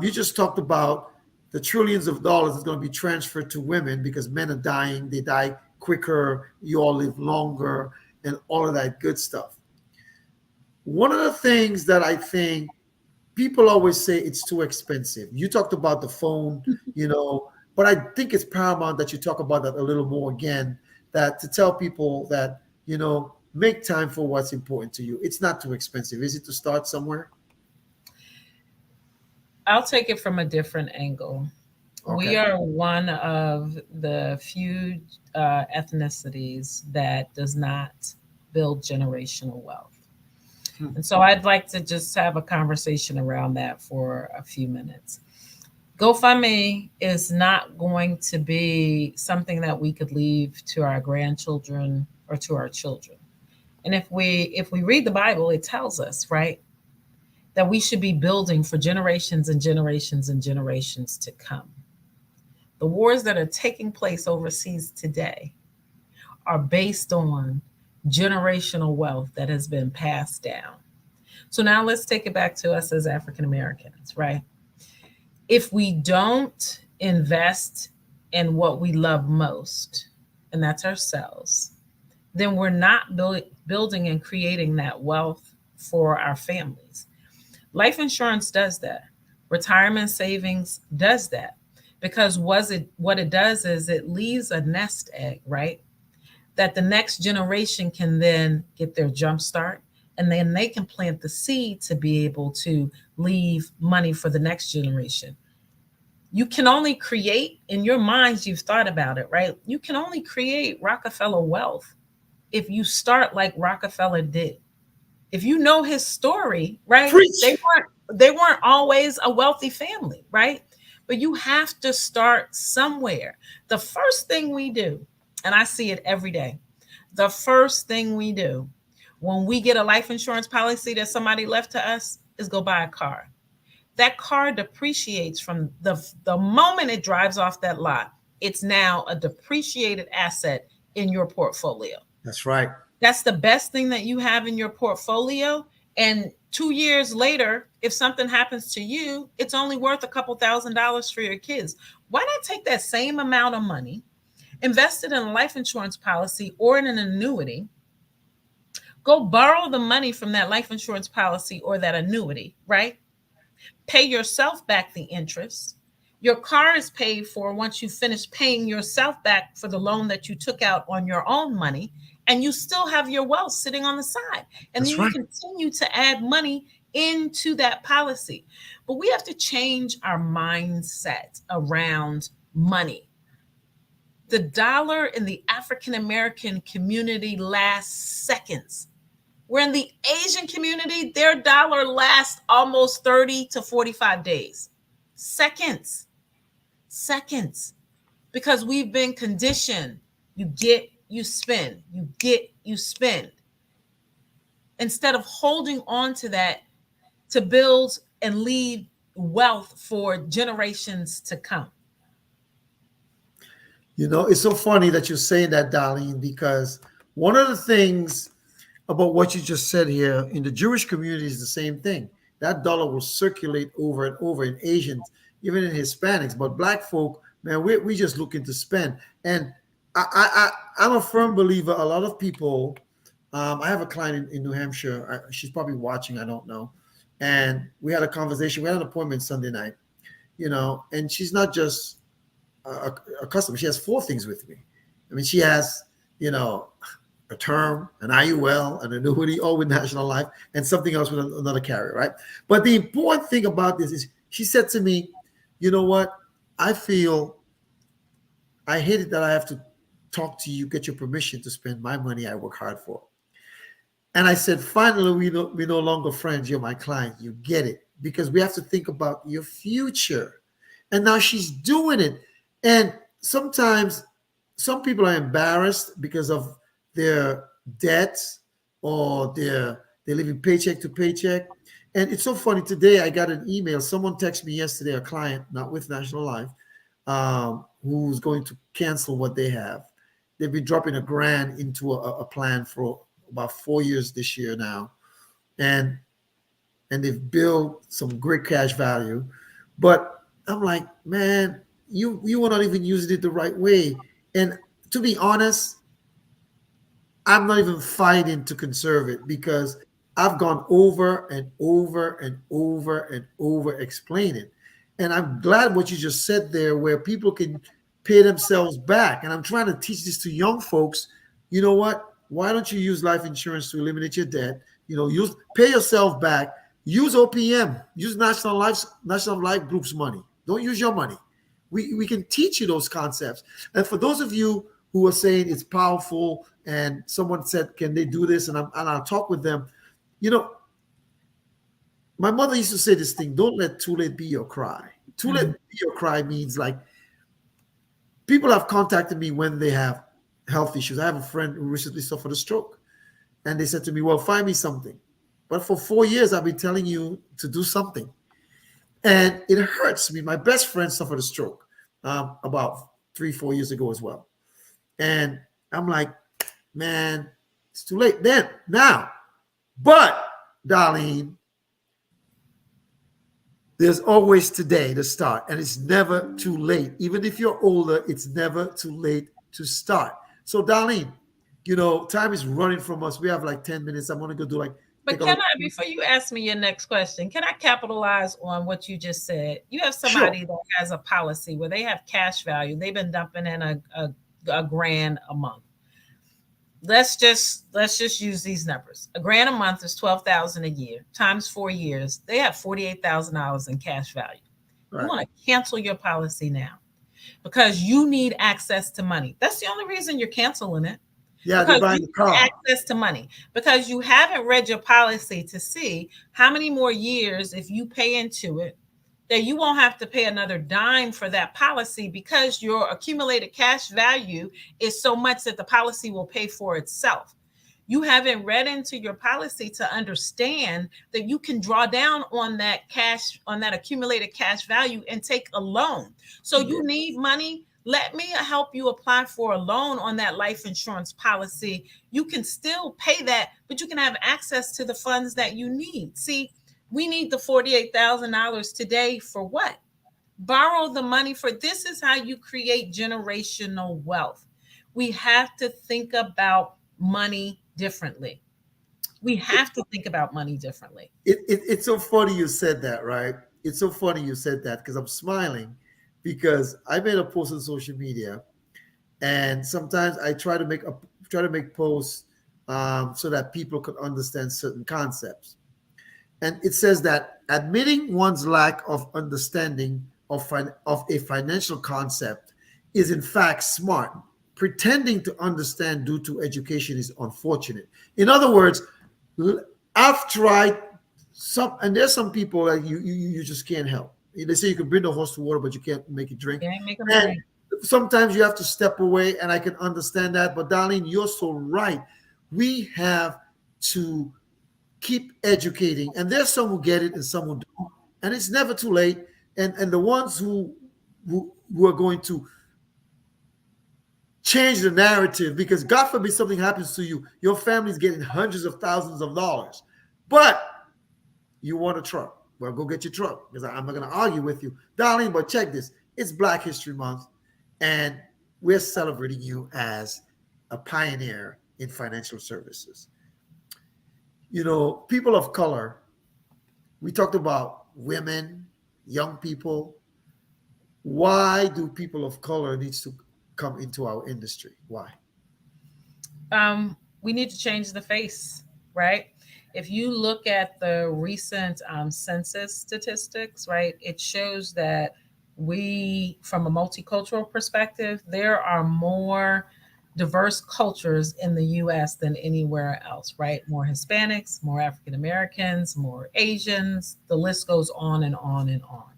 just talked about the trillions of dollars that's going to be transferred to women because men are dying. They die quicker. You all live longer and all of that good stuff. One of the things that I think people always say it's too expensive. You talked about the phone, but I think it's paramount that you talk about that a little more again, that to tell people that, make time for what's important to you. It's not too expensive. Is it to start somewhere? I'll take it from a different angle. Okay. We are one of the few ethnicities that does not build generational wealth. And so I'd like to just have a conversation around that for a few minutes. GoFundMe is not going to be something that we could leave to our grandchildren or to our children. And if we read the Bible, it tells us, right, that we should be building for generations and generations and generations to come. The wars that are taking place overseas today are based on generational wealth that has been passed down. So now let's take it back to us as African Americans, right? If we don't invest in what we love most, and that's ourselves, then we're not building and creating that wealth for our families. Life insurance does that. Retirement savings does that. Because what it does is it leaves a nest egg, right? That the next generation can then get their jump start, and then they can plant the seed to be able to leave money for the next generation. You can only create, in your minds, you've thought about it, right? You can only create Rockefeller wealth if you start like Rockefeller did. If you know his story, right? Preach. They weren't always a wealthy family, right? But you have to start somewhere. The first thing we do, and I see it every day, the first thing we do when we get a life insurance policy that somebody left to us is go buy a car. That car depreciates from the moment it drives off that lot. It's now a depreciated asset in your portfolio. That's right. That's the best thing that you have in your portfolio. And 2 years later, if something happens to you, it's only worth a couple $1,000s for your kids. Why not take that same amount of money, invest it in a life insurance policy or in an annuity, go borrow the money from that life insurance policy or that annuity, right? Pay yourself back the interest. Your car is paid for once you finish paying yourself back for the loan that you took out on your own money, and you still have your wealth sitting on the side. And That's then right. you continue to add money into that policy. But we have to change our mindset around money. The dollar in the African American community lasts seconds. Where in the Asian community, their dollar lasts almost 30 to 45 days. Seconds. Because we've been conditioned. You get, you spend. You get, you spend. Instead of holding on to that to build and leave wealth for generations to come. You know, it's so funny that you're saying that, Darlene, because one of the things about what you just said here in the Jewish community is the same thing. That dollar will circulate over and over in Asians, even in Hispanics. But black folk, man, we just looking to spend. And I'm a firm believer. A lot of people, I have a client in New Hampshire. She's probably watching. I don't know. And we had a conversation. We had an appointment Sunday night, and she's not just a customer. She has 4 things with me. I mean, she has, a term, an IUL, an annuity, all with National Life, and something else with another carrier, right? But the important thing about this is she said to me, you know what? I feel I hate it that I have to talk to you, get your permission to spend my money I work hard for. And I said, finally, we're no longer friends. You're my client. You get it. Because we have to think about your future. And now she's doing it. And sometimes some people are embarrassed because of their debts or they're living paycheck to paycheck. And it's so funny. Today, I got an email. Someone texted me yesterday, a client, not with National Life, who's going to cancel what they have. They've been dropping $1,000 into a plan for about 4 years this year now. And they've built some great cash value. But I'm like, man, you were not even using it the right way. And to be honest, I'm not even fighting to conserve it because I've gone over and over and over and over explaining. And I'm glad what you just said there, where people can pay themselves back. And I'm trying to teach this to young folks. You know what? Why don't you use life insurance to eliminate your debt? Pay yourself back. Use OPM. Use National Life Group's money. Don't use your money. We can teach you those concepts. And for those of you who are saying it's powerful, and someone said, "Can they do this?" and I'll talk with them. My mother used to say this thing: "Don't let too late be your cry." Too late be your cry means like people have contacted me when they have health issues. I have a friend who recently suffered a stroke, And they said to me, well, find me something. But for 4 years, I've been telling you to do something. And it hurts me. My best friend suffered a stroke about 3-4 years ago as well. And I'm like, man, it's too late then, now. But, Darlene, there's always today to start. And it's never too late. Even if you're older, it's never too late to start. So, Darlene, time is running from us. We have like 10 minutes. I'm going to go do like. But can I, before you ask me your next question, can I capitalize on what you just said? You have somebody that has a policy where they have cash value. They've been dumping in a grand a month. Let's just use these numbers. A grand a month is $12,000 a year times 4 years. They have $48,000 in cash value. Right. You want to cancel your policy now because you need access to money. That's the only reason you're canceling it. Yeah, they're buying the car. Access to money because you haven't read your policy to see how many more years, if you pay into it, that you won't have to pay another dime for that policy because your accumulated cash value is so much that the policy will pay for itself. You haven't read into your policy to understand that you can draw down on that cash, on that accumulated cash value and take a loan. So you need money. Let me help you apply for a loan on that life insurance policy. You can still pay that, but you can have access to the funds that you need. See, we need the $48,000 today for what? Borrow the money for. This is how you create generational wealth. We have to think about money differently. We have to think about money differently. It's so funny you said that, right? It's so funny you said that because I'm smiling. Because I made a post on social media, and sometimes I try to make posts so that people could understand certain concepts. And it says that admitting one's lack of understanding of a financial concept is in fact smart. Pretending to understand due to education is unfortunate. In other words, I've tried and there's some people that you just can't help. They say you can bring the horse to water, but you can't make it drink. And sometimes you have to step away, and I can understand that. But Darlene, you're so right. We have to keep educating, and there's some who get it and some who don't. And it's never too late. And the ones who are going to change the narrative, because God forbid something happens to you, your family's getting hundreds of thousands of dollars, but you want a truck. Well, go get your truck because I'm not going to argue with you. Darlene, but check this. It's Black History Month, and we're celebrating you as a pioneer in financial services. People of color, we talked about women, young people. Why do people of color need to come into our industry? Why? We need to change the face, right? If you look at the recent census statistics, right, it shows that from a multicultural perspective, there are more diverse cultures in the U.S. than anywhere else, right? More Hispanics, more African Americans, more Asians. The list goes on and on and on.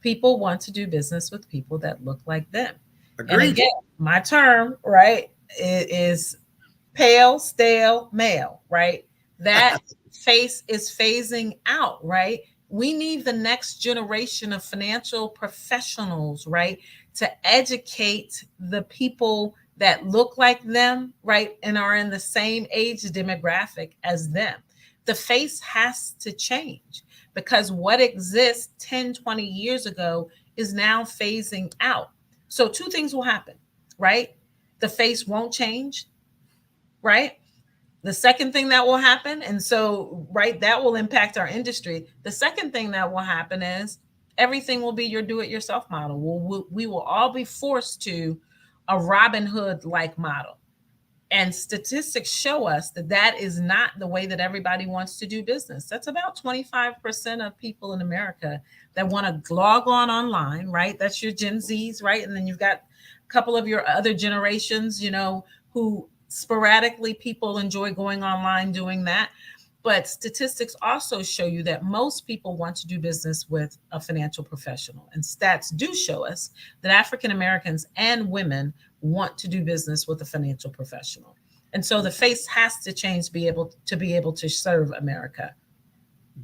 People want to do business with people that look like them. Agreed. And again, my term, right, is pale, stale, male, right? That face is phasing out, right? We need the next generation of financial professionals, right, to educate the people that look like them, right, and are in the same age demographic as them. The face has to change because what exists 10, 20 years ago is now phasing out. So two things will happen, right? The face won't change, right? The second thing that will happen, and so, right, that will impact our industry. The second thing that will happen is everything will be your do-it-yourself model. We will all be forced to a Robin Hood-like model. And statistics show us that that is not the way that everybody wants to do business. That's about 25% of people in America that want to log online, right? That's your Gen Zs, right? And then you've got a couple of your other generations, who sporadically people enjoy going online doing that. But statistics also show you that most people want to do business with a financial professional. And stats do show us that African Americans and women want to do business with a financial professional. And so the face has to change to be able to serve America.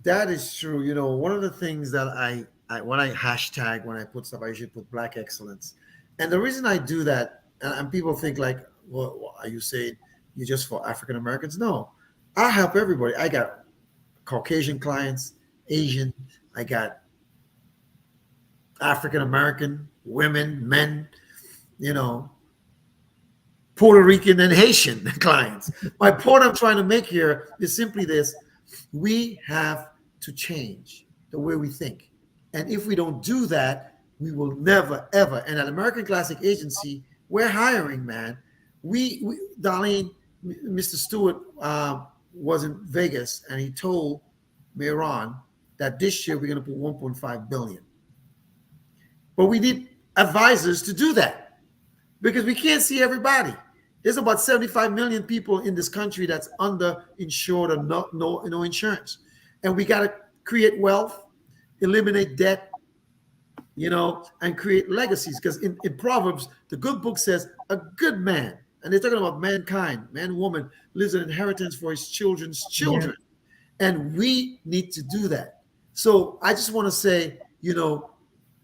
That is true. You know, one of the things that I when I hashtag, when I put stuff, I usually put Black excellence. And the reason I do that, and people think like, well, are you saying you're just for African Americans? No, I help everybody. I got Caucasian clients, Asian, I got African American, women, men, you know, Puerto Rican and Haitian clients. My point I'm trying to make here is simply this: we have to change the way we think. And if we don't do that, we will never, ever. And at American Classic Agency, we're hiring, man. We Darlene, Mr. Stewart was in Vegas, and he told Mayron that this year we're going to put 1.5 billion. But we need advisors to do that because we can't see everybody. There's about 75 million people in this country that's underinsured or no insurance. And we got to create wealth, eliminate debt, you know, and create legacies. Because in Proverbs, the good book says a good man, and they're talking about mankind, man, woman, lives an inheritance for his children's children. Yeah. And we need to do that. So I just want to say, you know,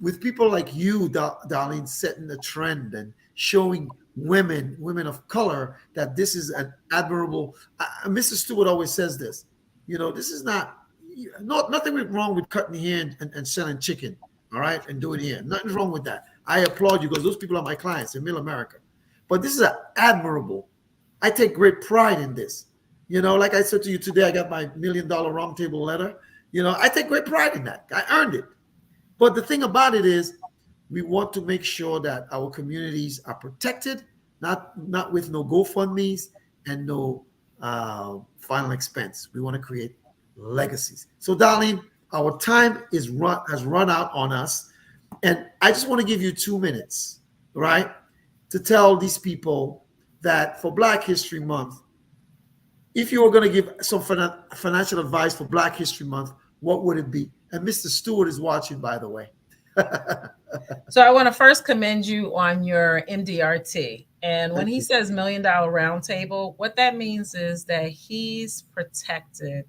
with people like you, Darlene, setting the trend and showing women of color that this is an admirable. Mr. Stewart always says this. You know, this is nothing wrong with cutting hair and selling chicken, all right, and doing hair. Nothing wrong with that. I applaud you because those people are my clients in Middle America. But this is admirable. I take great pride in this. You know, like I said to you today, I got my $1 million roundtable letter. You know, I take great pride in that. I earned it. But the thing about it is, we want to make sure that our communities are protected, not with no GoFundMe's and no final expense. We want to create legacies. So, Darlene, our time has run out on us, and I just want to give you 2 minutes, right, to tell these people that for Black History Month, if you were going to give some financial advice for Black History Month, what would it be? And Mr. Stewart is watching, by the way. So I want to first commend you on your MDRT. And when he says $1 million roundtable, what that means is that he's protected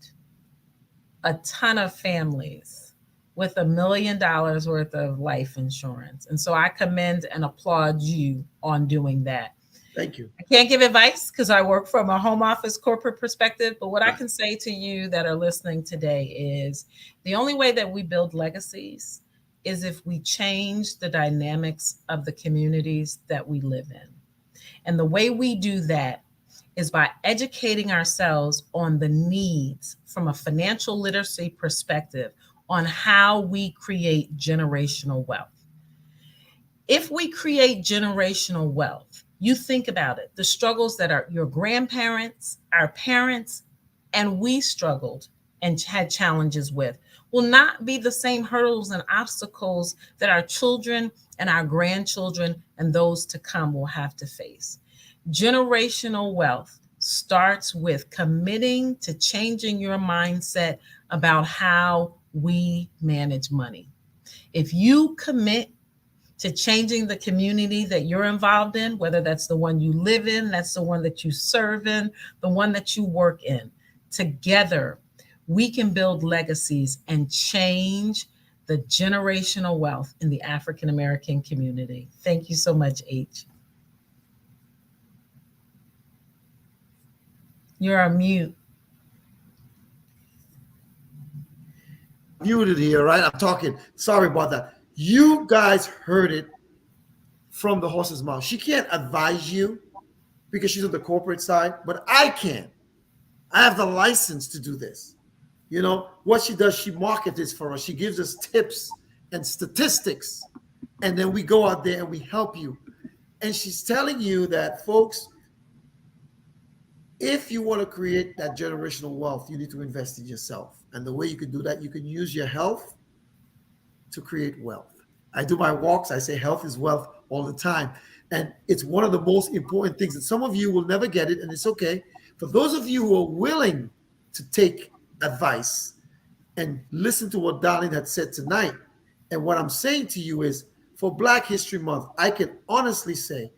a ton of families with $1 million worth of life insurance. And so I commend and applaud you on doing that. Thank you. I can't give advice because I work from a home office corporate perspective, but what I can say to you that are listening today is the only way that we build legacies is if we change the dynamics of the communities that we live in. And the way we do that is by educating ourselves on the needs from a financial literacy perspective on how we create generational wealth. If we create generational wealth, you think about it, the struggles that are your grandparents, our parents, and we struggled and had challenges with will not be the same hurdles and obstacles that our children and our grandchildren and those to come will have to face. Generational wealth starts with committing to changing your mindset about how we manage money. If you commit to changing the community that you're involved in, whether that's the one you live in, that's the one that you serve in, the one that you work in, together, we can build legacies and change the generational wealth in the African American community. Thank you so much, H. You're on mute. Muted here, right? I'm talking. Sorry about that. You guys heard it from the horse's mouth. She can't advise you because she's on the corporate side, but I can. I have the license to do this. You know, what she does, she markets this for us. She gives us tips and statistics, and then we go out there and we help you. And she's telling you that, folks, if you want to create that generational wealth, you need to invest in yourself. And the way you can do that, you can use your health to create wealth. I do my walks. I say health is wealth all the time. And it's one of the most important things that some of you will never get it. And it's okay. For those of you who are willing to take advice and listen to what Darlene had said tonight. And what I'm saying to you is, for Black History Month, I can honestly say,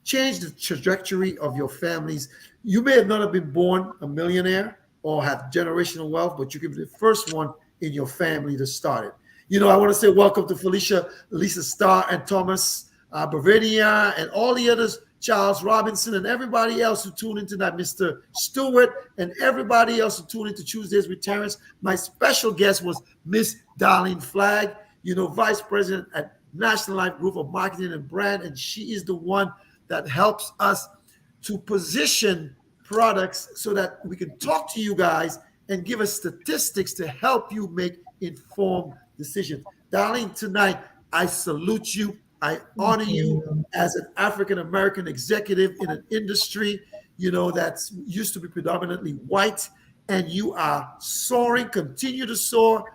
change the trajectory of your families. You may have not have been born a millionaire or have generational wealth, but you can be the first one in your family to start it. You know, I want to say welcome to Felicia, Lisa Starr, and Thomas Bavaria, and all the others, Charles Robinson, and everybody else who tuned in tonight, Mr. Stewart, and everybody else who tuned into Tuesdays with Terrence. My special guest was Miss Darlene Flagg, you know, Vice President at National Life Group of Marketing and Brand, and she is the one that helps us to position products so that we can talk to you guys and give us statistics to help you make informed decisions. Darlene, tonight, I salute you. I honor you as an African-American executive in an industry, you know, that's used to be predominantly white, and you are soaring, continue to soar.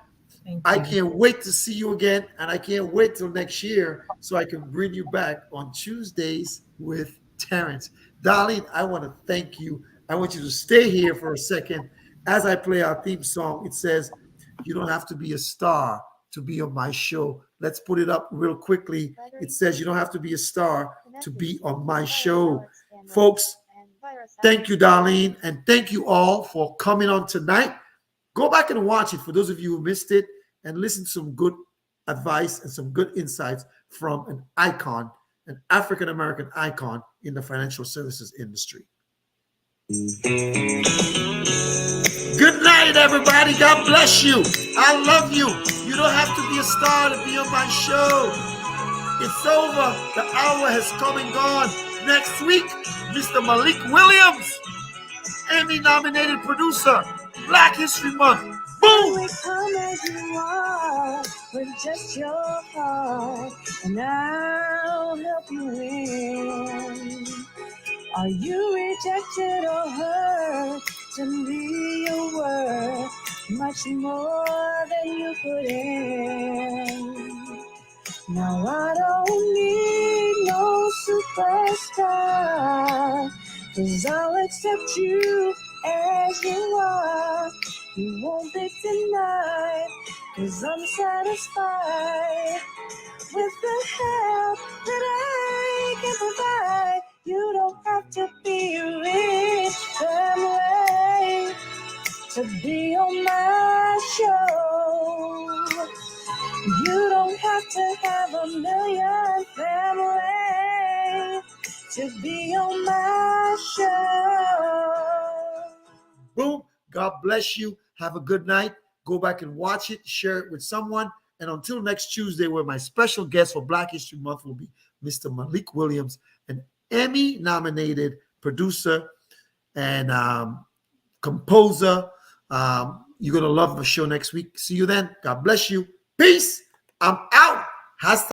I can't wait to see you again, and I can't wait till next year so I can bring you back on Tuesdays with Terrence. Darlene, I want to thank you. I want you to stay here for a second. As I play our theme song, it says, you don't have to be a star to be on my show. Let's put it up real quickly. It says, you don't have to be a star to be on my show. Folks, thank you, Darlene, and thank you all for coming on tonight. Go back and watch it for those of you who missed it and listen to some good advice and some good insights from an icon, an African-American icon in the financial services industry. Good night, everybody. God bless you. I love you. You don't have to be a star to be on my show. It's over. The hour has come and gone. Next week, Mr. Malik Williams, Emmy-nominated producer, Black History Month. Boom! We come as you are with just your heart, and I'll help you win. Are you rejected or hurt? To me, you're worth much more than you put in. Now I don't need no superstar, 'cause I'll accept you as you are. You won't be denied, 'cause I'm satisfied with the help that I can provide. You don't have to be rich family to be on my show. You don't have to have a million family to be on my show. Boom. God bless you. Have a good night. Go back and watch it. Share it with someone. And until next Tuesday, where my special guest for Black History Month will be Mr. Malik Williams, an Emmy-nominated producer and composer. You're going to love the show next week. See you then. God bless you. Peace. I'm out. Hasta